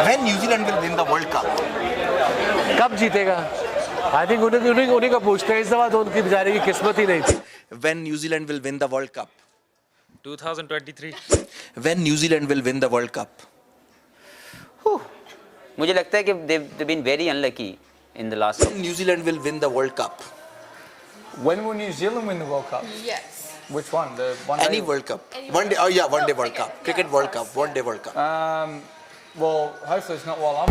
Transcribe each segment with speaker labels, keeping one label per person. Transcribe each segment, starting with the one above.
Speaker 1: When New Zealand will win the World Cup?
Speaker 2: कब जीतेगा? I think उन्हीं को पूछते हैं, इस दफा तो उनकी बेचारे की किस्मत ही नहीं थी.
Speaker 1: When New Zealand will win the World Cup?
Speaker 3: 2023.
Speaker 1: When New Zealand will win the World Cup?
Speaker 4: मुझे लगता है कि they've been very unlucky in the last.
Speaker 1: When New Zealand will win the World Cup?
Speaker 5: When will New Zealand win the World Cup?
Speaker 6: Yes.
Speaker 5: Which one? The one day?
Speaker 1: Any World Cup?
Speaker 6: Any
Speaker 1: One day. Oh yeah, one day World
Speaker 6: cricket.
Speaker 1: Cup. Cricket
Speaker 6: Yeah,
Speaker 1: World
Speaker 6: of
Speaker 1: Cup.
Speaker 6: course.
Speaker 1: One day World Cup.
Speaker 5: Well, hopefully it's not while I'm.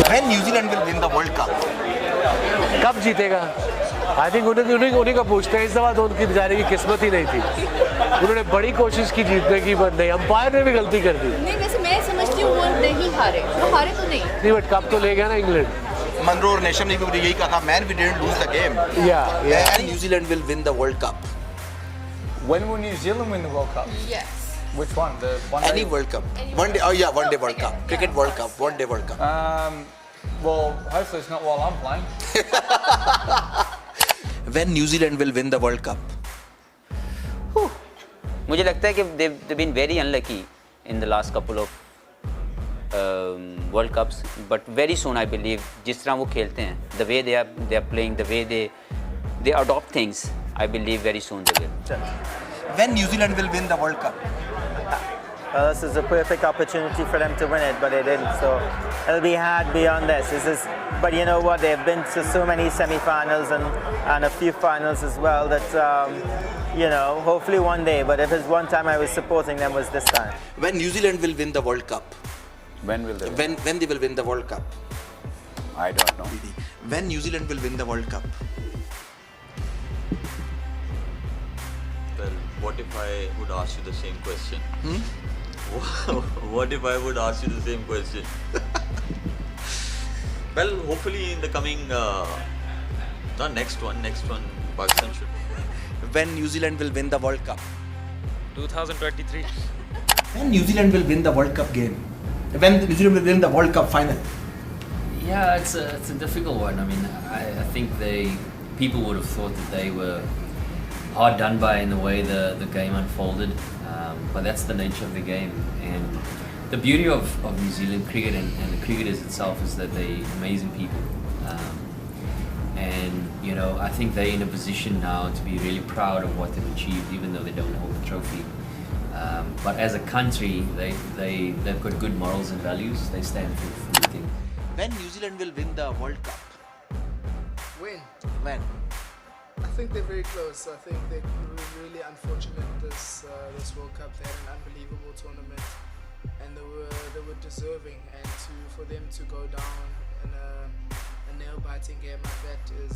Speaker 1: When New Zealand will win the World Cup?
Speaker 2: कब जीतेगा? I think उन्हीं को पूछते हैं, इस दफा तो उनकी बेचारे की किस्मत ही नहीं थी. उन्होंने बड़ी कोशिश की जीतने की, बट नहीं, अंपायर ने भी गलती कर दी.
Speaker 6: नहीं, वैसे मैं समझती हूँ वो नहीं हारे, वो हारे तो नहीं.
Speaker 2: नहीं, बट कप तो ले गया ना इंग्लैंड.
Speaker 1: Monroe और नेशम ने भी यही कहा था, man we didn't lose the game.
Speaker 2: Yeah.
Speaker 1: And New Zealand will win the World Cup.
Speaker 5: When will New Zealand win the World Cup?
Speaker 6: Yes.
Speaker 5: Which one? The one day?
Speaker 1: Any World Cup.
Speaker 6: Any
Speaker 1: One day. Oh yeah, one day World
Speaker 6: cricket.
Speaker 1: Cup. Cricket
Speaker 6: Yeah,
Speaker 1: World
Speaker 6: of
Speaker 1: Cup. One day World Cup.
Speaker 5: Well, hopefully it's not while I'm playing.
Speaker 1: When New Zealand will win the World Cup?
Speaker 4: मुझे लगता है कि they've been very unlucky in the last couple of World Cups, but very soon I believe जिस तरह वो खेलते हैं, the way they are playing, the way they adopt things, I believe very soon they will.
Speaker 1: When New Zealand will win the World Cup?
Speaker 7: This is a perfect opportunity for them to win it, but they didn't. So it'll be hard beyond this. But you know what? They've been to so many semi-finals and a few finals as well. That you know, hopefully one day. But if it's one time I was supporting them, was this time.
Speaker 1: When New Zealand will win the World Cup?
Speaker 8: When will they win?
Speaker 1: When they will win the World Cup?
Speaker 8: I don't know.
Speaker 1: When New Zealand will win the World Cup?
Speaker 9: Well, what if I would ask you the same question? What if I would ask you the same question? Well, hopefully in the coming, not next one, Pakistan should.
Speaker 1: When New Zealand will win the World Cup?
Speaker 3: 2023.
Speaker 1: When New Zealand will win the World Cup game? When New Zealand will win the World Cup final?
Speaker 10: Yeah, it's a difficult one. I mean, I think people would have thought that they were hard done by in the way the game unfolded, but that's the nature of the game. And the beauty of New Zealand cricket and the cricketers itself is that they're amazing people. And you know, I think they're in a position now to be really proud of what they've achieved, even though they don't hold the trophy. But as a country, they've got good morals and values. They stand for good things.
Speaker 1: When New Zealand will win the World Cup?
Speaker 11: When?
Speaker 1: When?
Speaker 11: I think they're very close. I think they were really unfortunate this World Cup. They had an unbelievable tournament, and they were deserving. And for them to go down in a nail-biting game like that is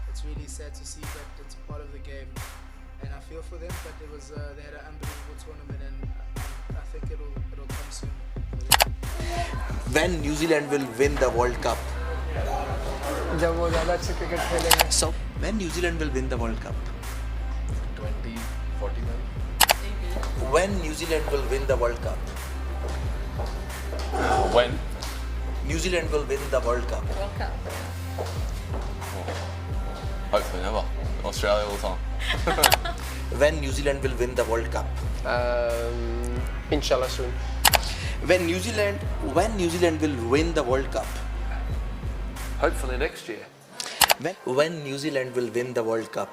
Speaker 11: it's really sad to see, but it's part of the game. And I feel for them, but they had an unbelievable tournament, and I think it'll come soon.
Speaker 1: When New Zealand will win the World Cup?
Speaker 5: जब वो ज़्यादा अच्छे cricket खेलेंगे.
Speaker 1: So, when New Zealand will win the World Cup?
Speaker 8: 2049.
Speaker 1: When New Zealand will win the World Cup?
Speaker 8: When?
Speaker 1: New Zealand will win the World Cup.
Speaker 6: World Cup.
Speaker 8: Hopefully never. Australia all the time.
Speaker 1: When New Zealand will win the World Cup?
Speaker 5: Inshallah soon.
Speaker 1: When New Zealand will win the World Cup?
Speaker 2: Hopefully next year.
Speaker 1: When New Zealand will win the World Cup?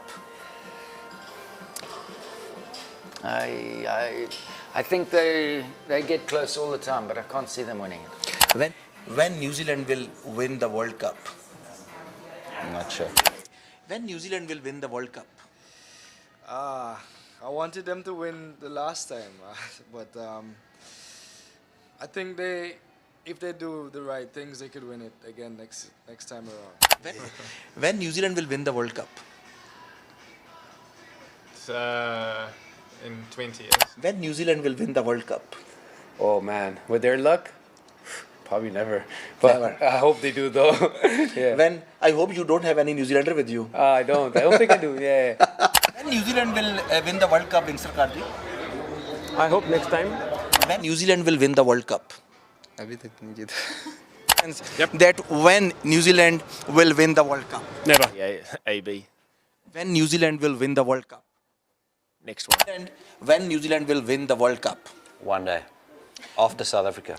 Speaker 12: I think they get close all the time, but I can't see them winning it.
Speaker 1: When New Zealand will win the World Cup?
Speaker 8: I'm not sure.
Speaker 1: When New Zealand will win the World Cup?
Speaker 11: I wanted them to win the last time, but I think if they do the right things, they could win it again next time around.
Speaker 1: When New Zealand will win the World Cup?
Speaker 5: It's in 20 years.
Speaker 1: When New Zealand will win the World Cup?
Speaker 12: Oh man, with their luck,
Speaker 2: Probably never. But
Speaker 1: Never.
Speaker 2: I hope they do though. Yeah.
Speaker 1: When I hope you don't have any New Zealander with you.
Speaker 2: I don't. I don't think I do. Yeah.
Speaker 1: When New Zealand will win the World Cup in Sarkarji?
Speaker 2: I hope next time.
Speaker 1: When New Zealand will win the World Cup?
Speaker 8: अभी तक नहीं जीता.
Speaker 1: That when New Zealand will win the World Cup?
Speaker 2: Never.
Speaker 8: Yeah, AB.
Speaker 1: When New Zealand will win the World Cup?
Speaker 2: Next one.
Speaker 1: And when New Zealand will win the World Cup?
Speaker 10: One day. After South Africa.